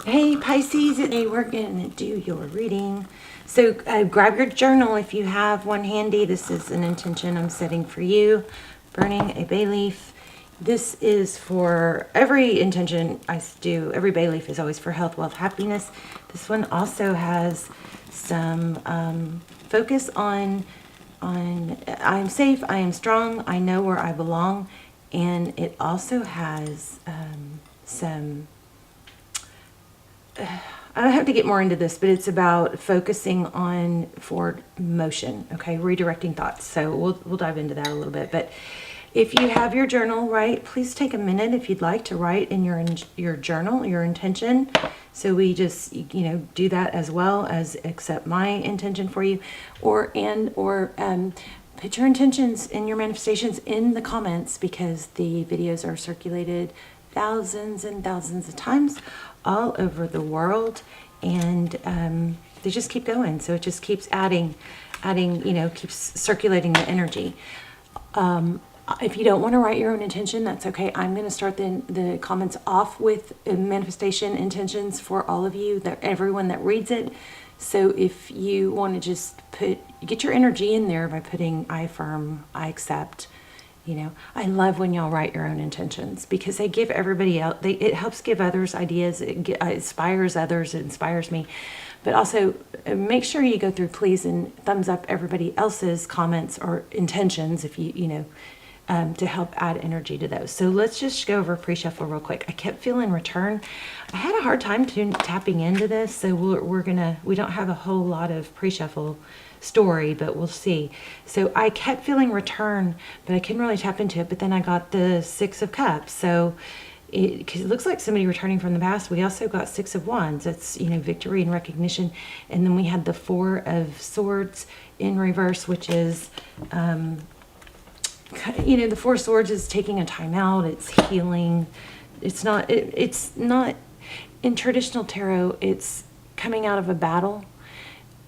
Hey Pisces, today we're going to do your reading. So grab your journal if you have one handy. This is an intention I'm setting for you. Burning a bay leaf. This is for every intention I do. Every bay leaf is always for health, wealth, happiness. This one also has some focus on I am safe, I am strong, I know where I belong. And it also has some I have to get more into this, but it's about focusing on forward motion, okay, redirecting thoughts. So we'll dive into that a little bit. But if you have your journal, right, please take a minute if you'd like to write in your journal your intention. So we just do that as well as accept my intention for you, or put your intentions and your manifestations in the comments, because the videos are circulated thousands and thousands of times all over the world, and they just keep going. So it just keeps adding, keeps circulating the energy. If you don't want to write your own intention, that's okay. I'm going to start the comments off with manifestation intentions for all of you, that everyone that reads it. So if you want to just get your energy in there by putting I affirm, I accept. I love when y'all write your own intentions, because they give everybody else, it helps give others ideas, it inspires others, it inspires me. But also make sure you go through, please, and thumbs up everybody else's comments or intentions if to help add energy to those. So let's just go over pre-shuffle real quick. I kept feeling return. I had a hard time tapping into this, so we don't have a whole lot of pre-shuffle story, but we'll see. So I kept feeling return, but I couldn't really tap into it. But then I got the Six of Cups. So because it looks like somebody returning from the past. We also got Six of Wands. That's, victory and recognition. And then we had the Four of Swords in reverse, which is, the Four of Swords is taking a time out. It's healing. It's not in traditional tarot, it's coming out of a battle,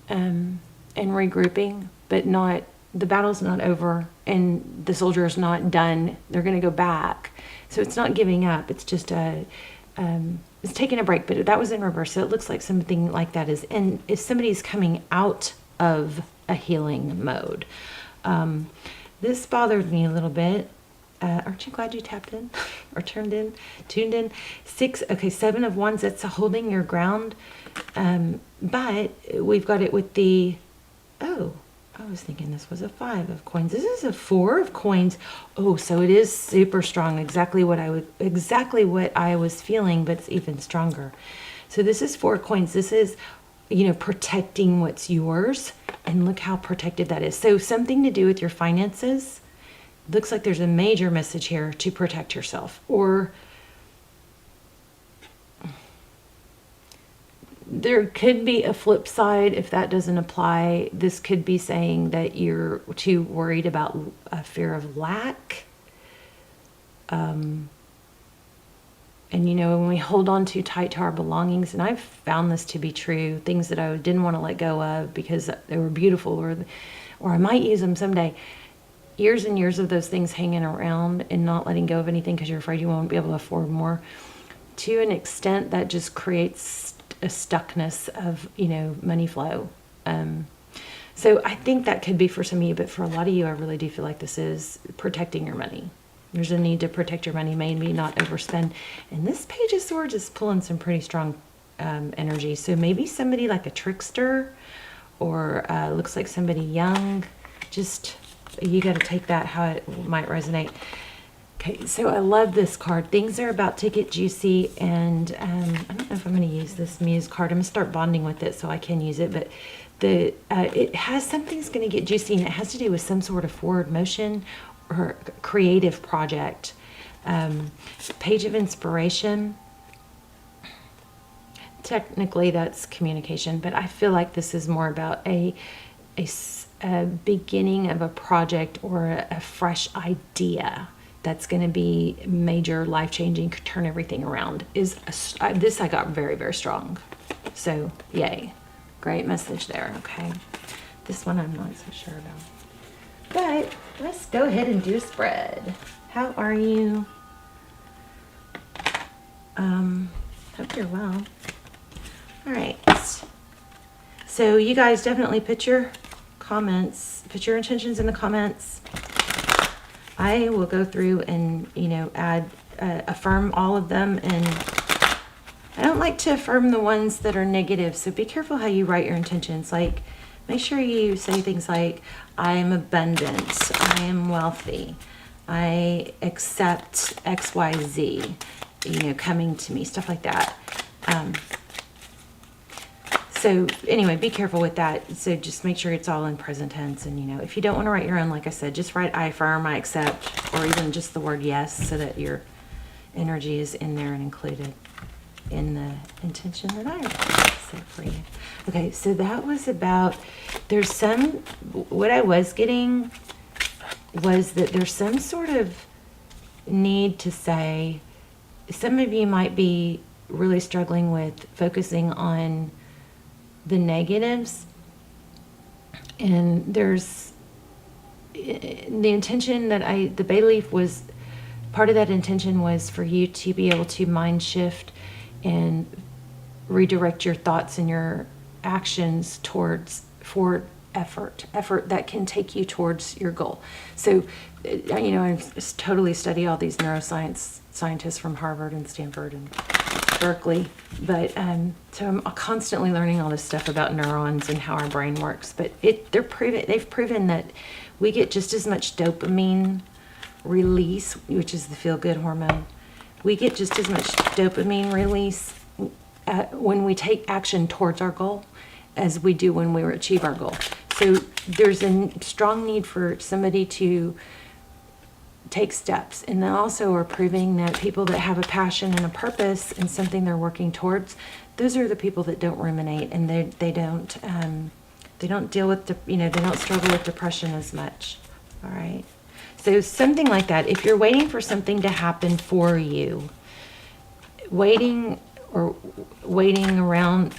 and regrouping, but the battle's not over and the soldier is not done. They're going to go back. So it's not giving up. It's just it's taking a break, but that was in reverse. So it looks like something like that is, and if somebody's coming out of a healing mode. This bothered me a little bit. Aren't you glad you tapped in or tuned in? Seven of Wands, that's holding your ground. But we've got it with I was thinking this was a Five of Coins. This is a Four of Coins. Oh, so it is super strong. Exactly what I was feeling, but it's even stronger. So this is Four of Coins. This is, protecting what's yours. And look how protected that is. So something to do with your finances. Looks like there's a major message here to protect yourself. Or there could be a flip side if that doesn't apply. This could be saying that you're too worried about a fear of lack. And when we hold on too tight to our belongings, and I've found this to be true, things that I didn't want to let go of because they were beautiful, or I might use them someday. Years and years of those things hanging around and not letting go of anything because you're afraid you won't be able to afford more. To an extent, that just creates a stuckness of, money flow. So I think that could be for some of you, but for a lot of you, I really do feel like this is protecting your money. There's a need to protect your money, maybe not overspend. And this Page of Swords is pulling some pretty strong energy. So maybe somebody like a trickster, or looks like somebody young. Just, you got to take that how it might resonate. Okay, so I love this card. Things are about to get juicy, and I don't know if I'm going to use this Muse card. I'm going to start bonding with it so I can use it, but it has something's going to get juicy, and it has to do with some sort of forward motion or creative project. Page of Inspiration. Technically, that's communication, but I feel like this is more about a beginning of a project or a fresh idea that's going to be major, life-changing, could turn everything around. This I got very, very strong. So, yay. Great message there, okay? This one I'm not so sure about. But let's go ahead and do a spread. How are you? Hope you're well. All right. So you guys definitely put your comments, put your intentions in the comments. I will go through and, add, affirm all of them. And I don't like to affirm the ones that are negative. So be careful how you write your intentions. Like, make sure you say things like, I am abundant, I am wealthy, I accept XYZ, coming to me, stuff like that. So anyway, be careful with that. So just make sure it's all in present tense. And, if you don't want to write your own, like I said, just write I affirm, I accept, or even just the word yes, so that your energy is in there and included in the intention that I set for you. Okay, so that was about, what I was getting was that there's some sort of need to say, some of you might be really struggling with focusing on the negatives, and there's the intention that the bay leaf was, part of that intention was for you to be able to mind shift and redirect your thoughts and your actions for effort that can take you towards your goal. So, I totally study all these neuroscience scientists from Harvard and Stanford and Berkeley, but so I'm constantly learning all this stuff about neurons and how our brain works. But they've proven that we get just as much dopamine release, which is the feel-good hormone. We get just as much dopamine release when we take action towards our goal as we do when we achieve our goal. So there's a strong need for somebody to take steps. And they also are proving that people that have a passion and a purpose and something they're working towards, those are the people that don't ruminate, and they don't deal with they don't struggle with depression as much. All right. So something like that. If you're waiting for something to happen for you, waiting around,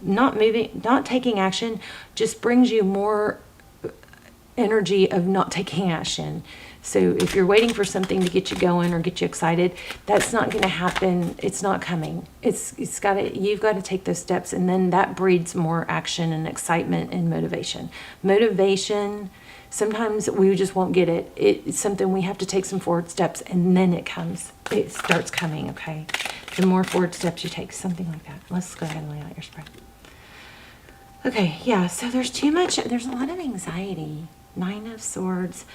not moving, not taking action, just brings you more energy of not taking action. So if you're waiting for something to get you going or get you excited, that's not going to happen. It's not coming. You've got to take those steps, and then that breeds more action and excitement and motivation. Motivation, sometimes we just won't get it. It's something we have to take some forward steps, and then it starts coming, okay? The more forward steps you take, something like that. Let's go ahead and lay out your spread. Okay, yeah, so there's a lot of anxiety. 9 of Swords.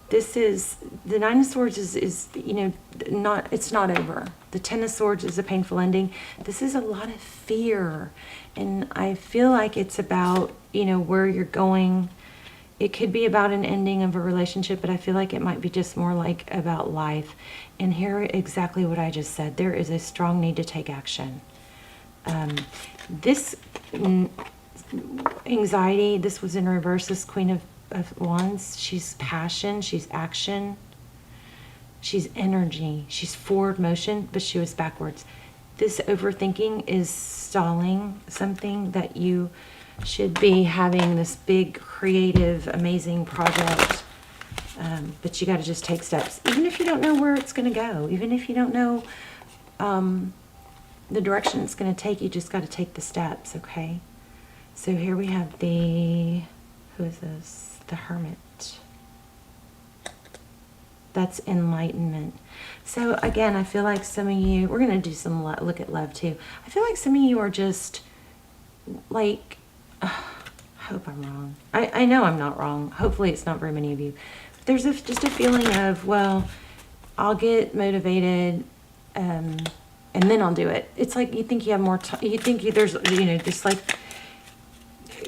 This is, the 9 of Swords is it's not over. The 10 of Swords is a painful ending. This is a lot of fear. And I feel like it's about, where you're going. It could be about an ending of a relationship, but I feel like it might be just more like about life. And here, exactly what I just said. There is a strong need to take action. This anxiety, this was in reverse, this Queen of Wands. She's passion, she's action, she's energy, she's forward motion, but she was backwards. This overthinking is stalling something that you should be having, this big, creative, amazing project. But you got to just take steps. Even if you don't know where it's going to go, even if you don't know the direction it's going to take, you just got to take the steps, okay? So here we have who is this? The Hermit. That's enlightenment. So again, I feel like some of you, we're going to do some look at love too. I feel like some of you are just like, I hope I'm wrong. I know I'm not wrong. Hopefully it's not very many of you. There's just a feeling of, well, I'll get motivated and then I'll do it. It's like you think you have more time. You think there's, just like,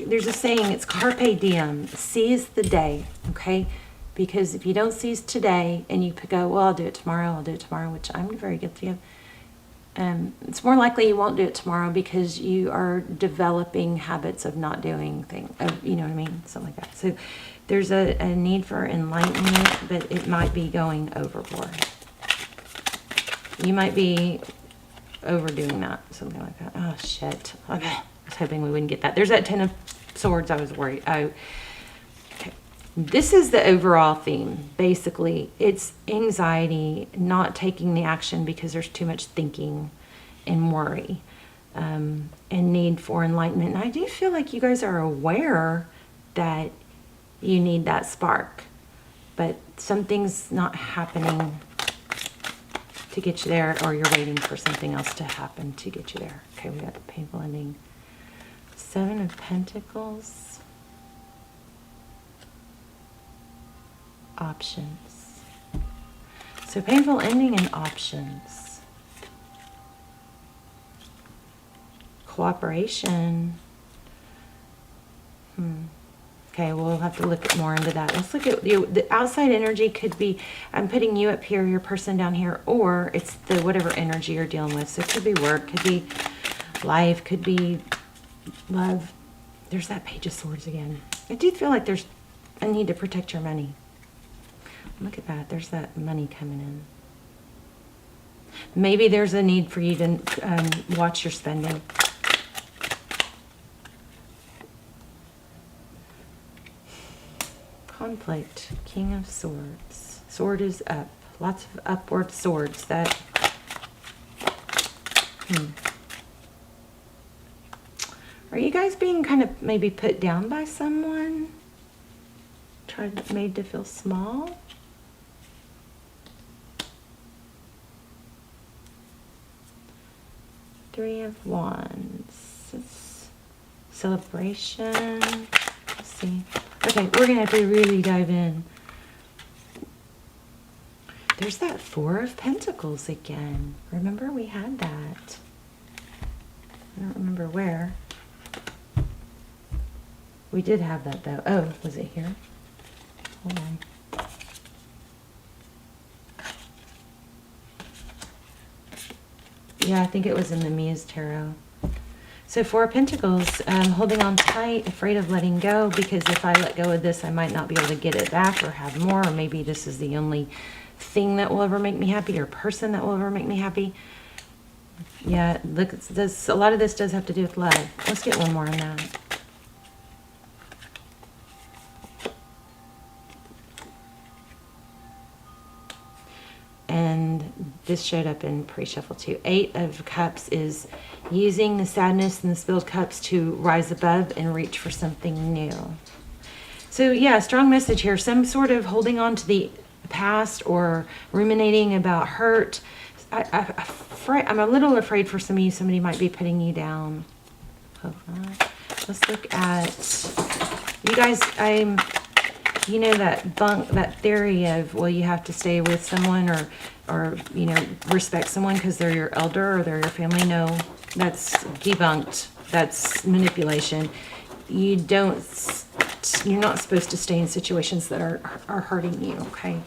there's a saying, it's carpe diem, seize the day, okay? Because if you don't seize today and you go, well, I'll do it tomorrow, which I'm very guilty of, it's more likely you won't do it tomorrow because you are developing habits of not doing things, you know what I mean? Something like that. So there's a need for enlightenment, but it might be going overboard. You might be overdoing that, something like that. Oh, shit. Okay. I was hoping we wouldn't get that. There's that 10 of Swords. I was worried. Okay. This is the overall theme. Basically, it's anxiety, not taking the action because there's too much thinking and worry, and need for enlightenment. And I do feel like you guys are aware that you need that spark, but something's not happening to get you there, or you're waiting for something else to happen to get you there. Okay, we got the painful ending. 7 of Pentacles. Options. So painful ending and options. Cooperation. Okay, we'll have to look more into that. Let's look at the outside energy. Could be, I'm putting you up here, your person down here, or it's the whatever energy you're dealing with. So it could be work, could be life, could be love. There's that Page of Swords again. I do feel like there's a need to protect your money. Look at that. There's that money coming in. Maybe there's a need for you to watch your spending. Conflict. King of Swords. Sword is up. Lots of upward swords. That. Are you guys being kind of maybe put down by someone? Made to feel small? Three of Wands. It's celebration. Let's see. Okay, we're going to have to really dive in. There's that Four of Pentacles again. Remember we had that. I don't remember where. We did have that though. Oh, was it here? Hold on. Yeah, I think it was in the Muse Tarot. So Four of Pentacles, holding on tight, afraid of letting go, because if I let go of this, I might not be able to get it back or have more, or maybe this is the only thing that will ever make me happy, or person that will ever make me happy. Yeah, look, a lot of this does have to do with love. Let's get one more on that. And this showed up in pre-shuffle too. 8 of Cups is using the sadness and the spilled cups to rise above and reach for something new. So yeah, strong message here. Some sort of holding on to the past or ruminating about hurt. I'm a little afraid for some of you, somebody might be putting you down. Let's look at, you guys, you know that theory of, well, you have to stay with someone or you know, respect someone because they're your elder or they're your family. No, that's debunked. That's manipulation. You're not supposed to stay in situations that are hurting you, okay?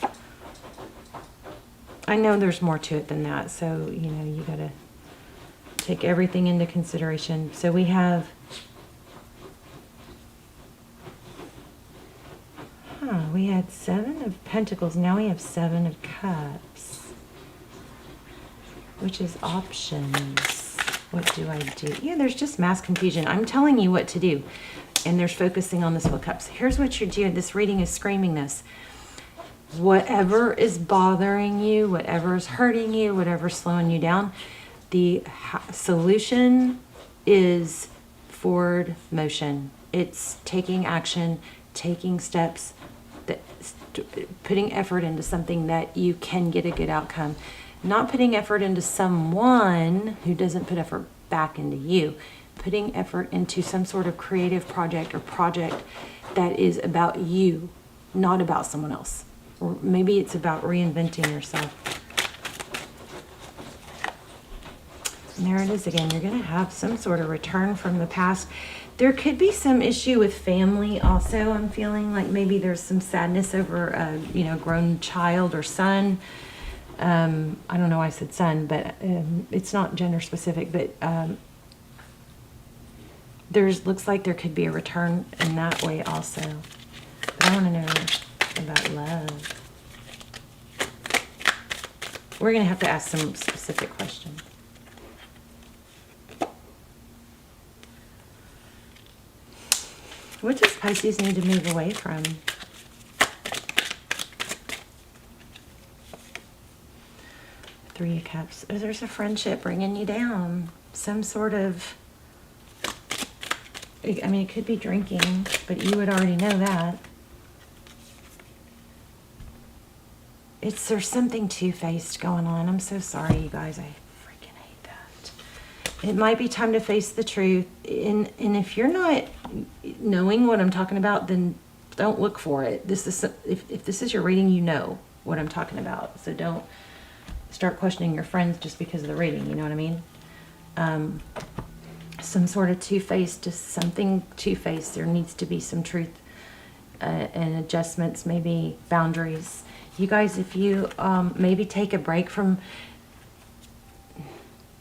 I know there's more to it than that, so, you know, you got to take everything into consideration. So we have, we had 7 of Pentacles. Now we have 7 of Cups, which is options. What do I do? Yeah, there's just mass confusion. I'm telling you what to do, and there's focusing on this Fool of Cups. Here's what you're doing. This reading is screaming this. Whatever is bothering you, whatever is hurting you, whatever's slowing you down, the solution is forward motion. It's taking action, taking steps, putting effort into something that you can get a good outcome. Not putting effort into someone who doesn't put effort back into you. Putting effort into some sort of creative project or project that is about you, not about someone else. Or maybe it's about reinventing yourself. And there it is again. You're going to have some sort of return from the past. There could be some issue with family also. I'm feeling like maybe there's some sadness over a grown child or son. I don't know why I said son, but it's not gender specific. But looks like there could be a return in that way also. But I want to know about love. We're going to have to ask some specific questions. What does Pisces need to move away from? Three of Cups. Oh, there's a friendship bringing you down. Some sort of, I mean, it could be drinking, but you would already know that. There's something two-faced going on. I'm so sorry, you guys. I freaking hate that. It might be time to face the truth. And if you're not knowing what I'm talking about, then don't look for it. If this is your reading, you know what I'm talking about. So don't start questioning your friends just because of the reading. You know what I mean? Some sort of two-faced, just something two-faced. There needs to be some truth and adjustments, maybe boundaries. You guys, if you maybe take a break from...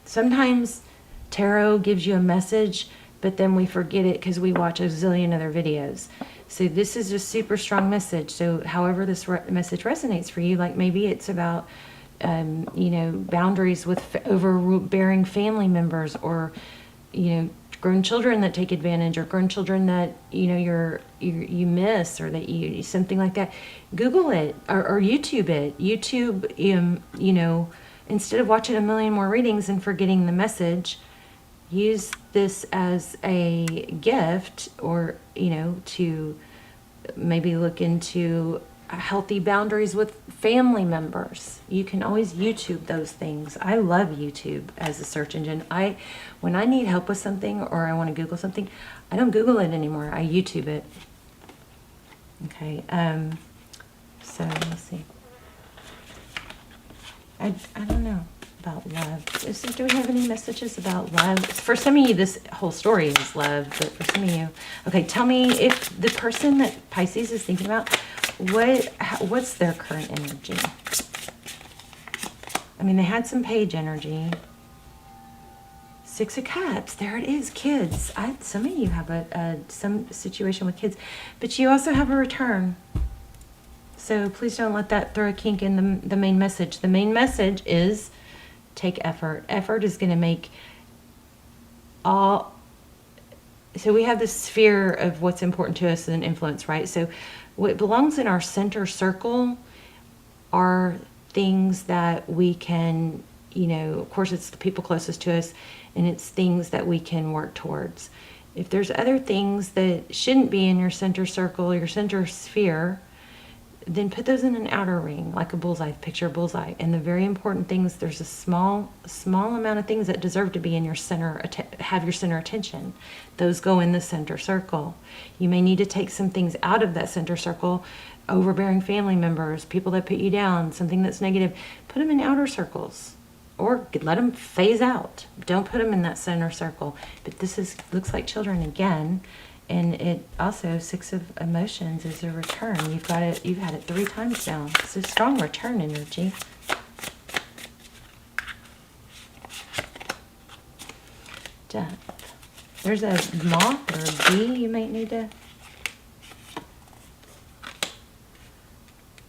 Sometimes tarot gives you a message, but then we forget it because we watch a zillion other videos. So this is a super strong message. So however this message resonates for you, like maybe it's about, you know, boundaries with overbearing family members, or, you know, grown children that take advantage, or grown children that, you know, you miss, or that you, something like that. Google it or YouTube it. YouTube, you know, instead of watching a million more readings and forgetting the message, use this as a gift, or, you know, to maybe look into healthy boundaries with family members. You can always YouTube those things. I love YouTube as a search engine. When I need help with something, or I want to Google something, I don't Google it anymore. I YouTube it. Okay. So let's see. I don't know about love. Do we have any messages about love? For some of you, this whole story is love, but for some of you, okay, tell me if the person that Pisces is thinking about, what's their current energy? I mean, they had some page energy. Six of Cups, there it is, kids. Some of you have some situation with kids, but you also have a return. So please don't let that throw a kink in the main message. The main message is take effort. Effort is going to make all... So we have this sphere of what's important to us and influence, right? So what belongs in our center circle are things that we can, you know, of course it's the people closest to us, and it's things that we can work towards. If there's other things that shouldn't be in your center circle, your center sphere, then put those in an outer ring, like a bullseye. Picture a bullseye. And the very important things, there's a small amount of things that deserve to be in your center, have your center attention. Those go in the center circle. You may need to take some things out of that center circle, overbearing family members, people that put you down, something that's negative. Put them in outer circles, or let them phase out. Don't put them in that center circle. But this looks like children again. And it also, Six of Emotions is a return. You've had it 3 times now. It's a strong return energy. Death. There's a moth or a bee you might need to...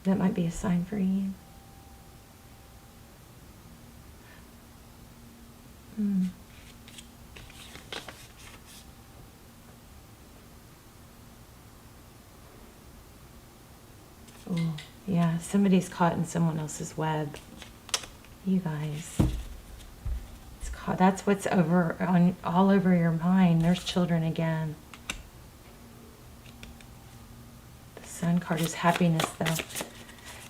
That might be a sign for you. Oh, yeah, somebody's caught in someone else's web. You guys. It's caught. That's what's all over your mind. There's children again. The Sun card is happiness, though.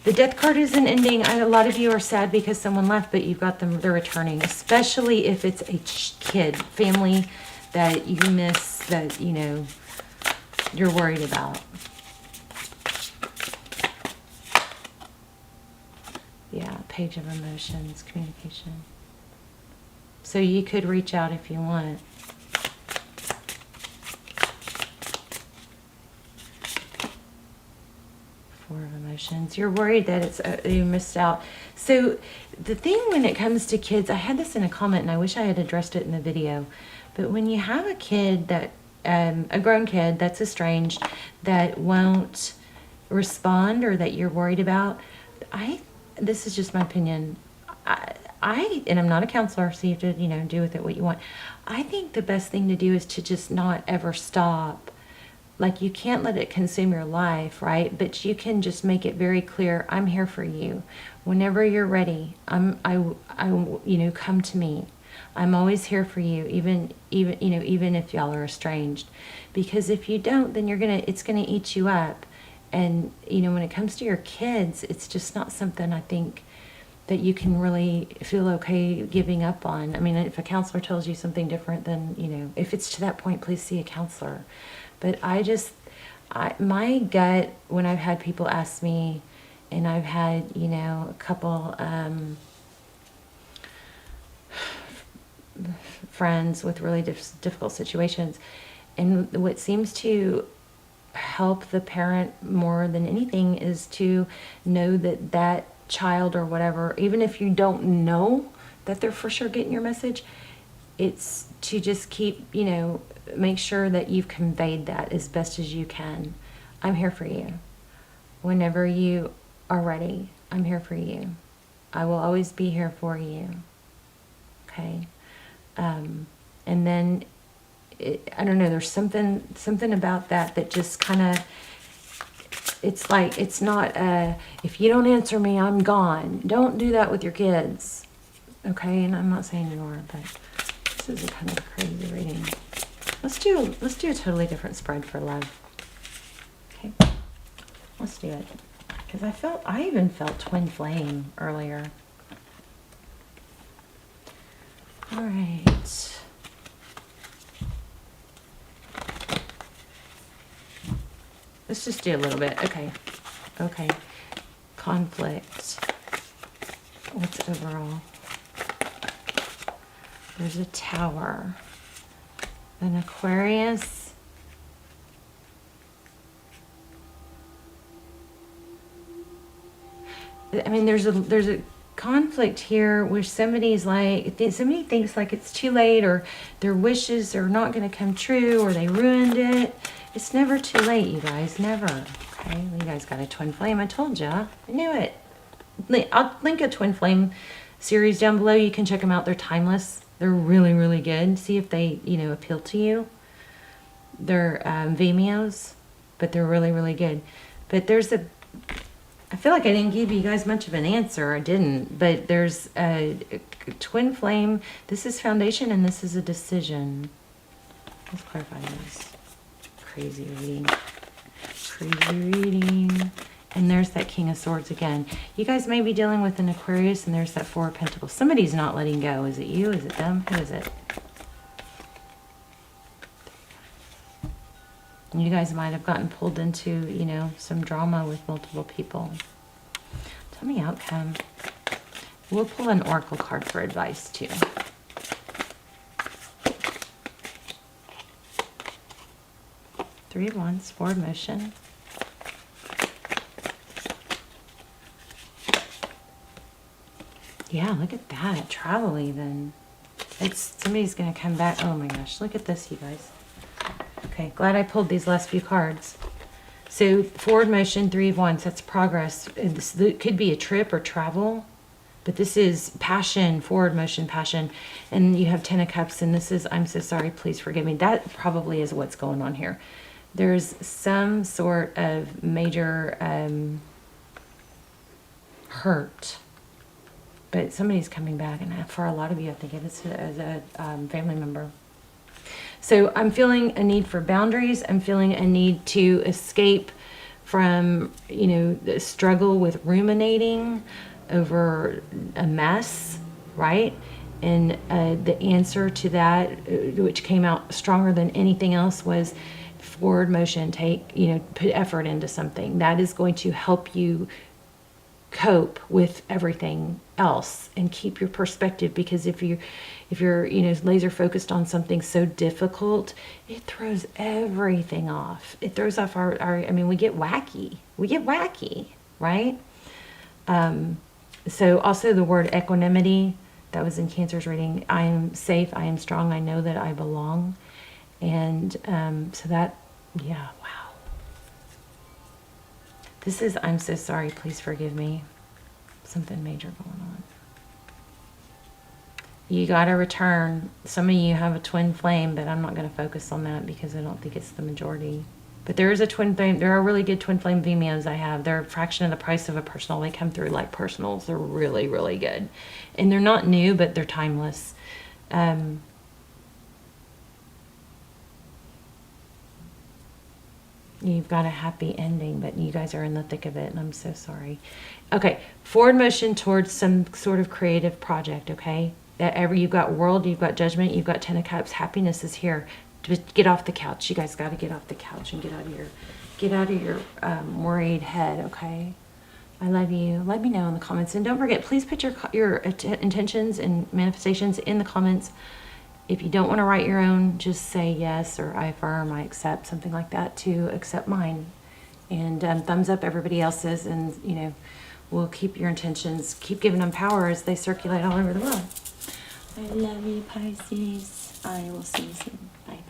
The Death card is an ending. A lot of you are sad because someone left, but you've got them, they're returning, especially if it's a kid, family that you miss, that, you know, you're worried about. Yeah, Page of Emotions, communication. So you could reach out if you want. Four of Emotions. You're worried that you missed out. So the thing when it comes to kids, I had this in a comment and I wish I had addressed it in the video, but when you have a kid that, a grown kid that's estranged, that won't respond, or that you're worried about, this is just my opinion. And I'm not a counselor, so you have to, you know, do with it what you want. I think the best thing to do is to just not ever stop like you can't let it consume your life, right? But you can just make it very clear, I'm here for you. Whenever you're ready, come to me. I'm always here for you, even if y'all are estranged. Because if you don't, then it's gonna eat you up. And, when it comes to your kids, it's just not something I think that you can really feel okay giving up on. I mean, if a counselor tells you something different, then, if it's to that point, please see a counselor. But my gut, when I've had people ask me, and I've had, a couple friends with really difficult situations, and what seems to help the parent more than anything is to know that child or whatever, even if you don't know that they're for sure getting your message, it's to just keep, make sure that you've conveyed that as best as you can. I'm here for you. Whenever you are ready, I'm here for you. I will always be here for you. Okay? And then, I don't know, there's something about that just kind of, it's like, it's not, if you don't answer me, I'm gone. Don't do that with your kids. Okay? And I'm not saying you are, but this is a kind of crazy reading. Let's do a totally different spread for love. Okay? Let's do it. Because I even felt twin flame earlier. All right. Let's just do a little bit. Okay. Conflict. What's overall? There's a Tower. An Aquarius. I mean, there's a conflict here where somebody's like, somebody thinks like it's too late, or their wishes are not going to come true, or they ruined it. It's never too late, you guys. Never. Okay, well, you guys got a twin flame. I told ya. I knew it. I'll link a twin flame series down below. You can check them out. They're timeless. They're really, really good. See if they, appeal to you. They're Vimeos, but they're really, really good. But I feel like I didn't give you guys much of an answer. I didn't. But there's a twin flame. This is foundation, and this is a decision. Let's clarify this. Crazy reading. And there's that King of Swords again. You guys may be dealing with an Aquarius, and there's that Four of Pentacles. Somebody's not letting go. Is it you? Is it them? Who is it? You guys might have gotten pulled into, some drama with multiple people. Tell me outcome. We'll pull an oracle card for advice, too. Three of Wands, forward motion. Yeah, look at that. Travel even. Somebody's going to come back. Oh my gosh, look at this, you guys. Okay, glad I pulled these last few cards. So, forward motion, Three of Wands, that's progress. It could be a trip or travel, but this is passion, forward motion, passion. And you have Ten of Cups, and this is, I'm so sorry, please forgive me. That probably is what's going on here. There's some sort of major hurt, but somebody's coming back, and for a lot of you, I think it's as a family member. So I'm feeling a need for boundaries. I'm feeling a need to escape from, the struggle with ruminating over a mess, right? And the answer to that, which came out stronger than anything else, was forward motion. Put effort into something. That is going to help you cope with everything else and keep your perspective, because if you're laser focused on something so difficult, it throws everything off. It throws off we get wacky, right? So also the word equanimity, that was in Cancer's reading. I am safe, I am strong, I know that I belong. And so that, yeah, wow. This is, I'm so sorry, please forgive me. Something major going on. You got to return. Some of you have a twin flame, but I'm not going to focus on that because I don't think it's the majority. But there is a twin flame. There are really good twin flame Vimeos I have. They're a fraction of the price of a personal. They come through like personals. They're really, really good. And they're not new, but they're timeless. You've got a happy ending, but you guys are in the thick of it, and I'm so sorry. Okay, forward motion towards some sort of creative project, okay? You've got world, you've got judgment, you've got 10 of cups. Happiness is here. Just get off the couch. You guys got to get off the couch and get out of your worried head, okay? I love you. Let me know in the comments. And don't forget, please put your intentions and manifestations in the comments. If you don't want to write your own, just say yes, or I affirm, I accept, something like that, to accept mine. And thumbs up everybody else's, and, you know, we'll keep your intentions, keep giving them power as they circulate all over the world. I love you, Pisces. I will see you soon. Bye.